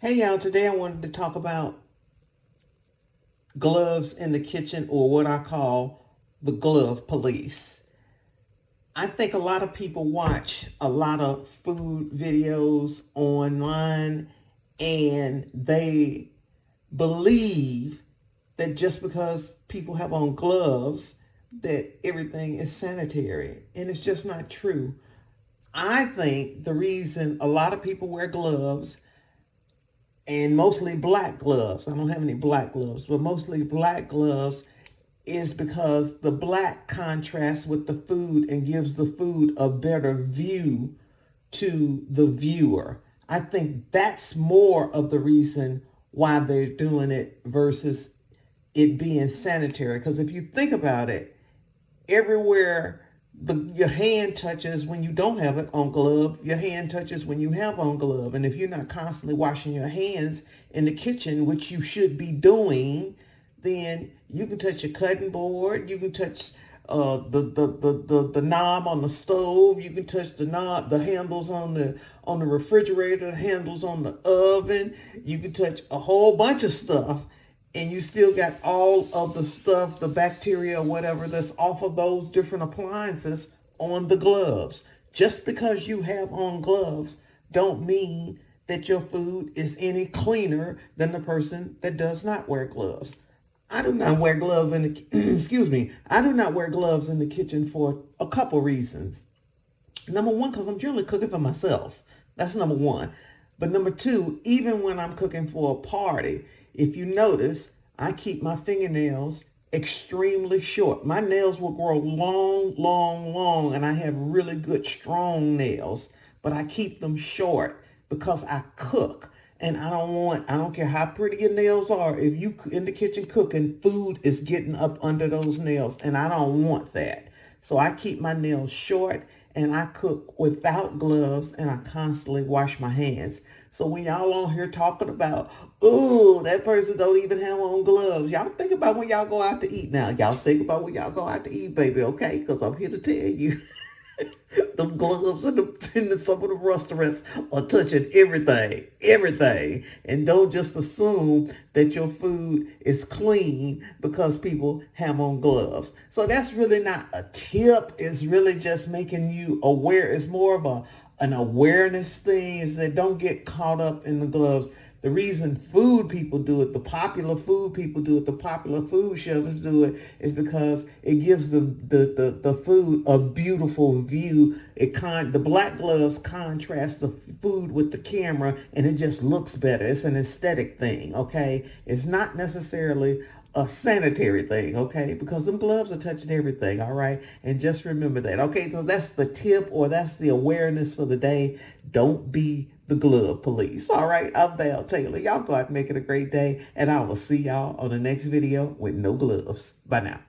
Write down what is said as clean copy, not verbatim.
Hey y'all, today I wanted to talk about gloves in the kitchen, or what I call the glove police. I think a lot of people watch a lot of food videos online and they believe that just because people have on gloves that everything is sanitary, and it's just not true. I think the reason a lot of people wear gloves, and mostly black gloves, I don't have any black gloves, but mostly black gloves, is because the black contrasts with the food and gives the food a better view to the viewer. I think that's more of the reason why they're doing it versus it being sanitary. Because if you think about it, everywhere your hand touches when you don't have it on glove, your hand touches when you have on glove. And if you're not constantly washing your hands in the kitchen, which you should be doing, then you can touch your cutting board, you can touch the knob on the stove, you can touch the knob, the handles on the refrigerator, the handles on the oven, you can touch a whole bunch of stuff, and you still got all of the stuff, the bacteria or whatever that's off of those different appliances on the gloves. Just because you have on gloves don't mean that your food is any cleaner than the person that does not wear gloves. I do not wear gloves in the excuse me. I do not wear gloves in the kitchen for a couple reasons. Number one, because I'm generally cooking for myself. That's number one. But number two, even when I'm cooking for a party, if you notice, I keep my fingernails extremely short. My nails will grow long, long, long, and I have really good, strong nails, but I keep them short because I cook. And I don't care how pretty your nails are. If you in the kitchen cooking, food is getting up under those nails, and I don't want that. So I keep my nails short, and I cook without gloves, and I constantly wash my hands. So when y'all on here talking about, oh, that person don't even have on gloves, y'all think about when y'all go out to eat now. Y'all think about when y'all go out to eat, baby, okay? Because I'm here to tell you. The gloves in some of the restaurants are touching everything, everything. And don't just assume that your food is clean because people have on gloves. So that's really not a tip. It's really just making you aware. It's more of an awareness thing, is that don't get caught up in the gloves. The reason food people do it, the popular food people do it, the popular food shelves do it, is because it gives the food a beautiful view. The black gloves contrast the food with the camera, and it just looks better. It's an aesthetic thing, okay? It's not necessarily a sanitary thing, okay? Because them gloves are touching everything, all right? And just remember that, okay? So that's the tip, or that's the awareness for the day. Don't be the glove police, all right? I'm Val Taylor. Y'all go out and make it a great day, and I will see y'all on the next video with no gloves. Bye now.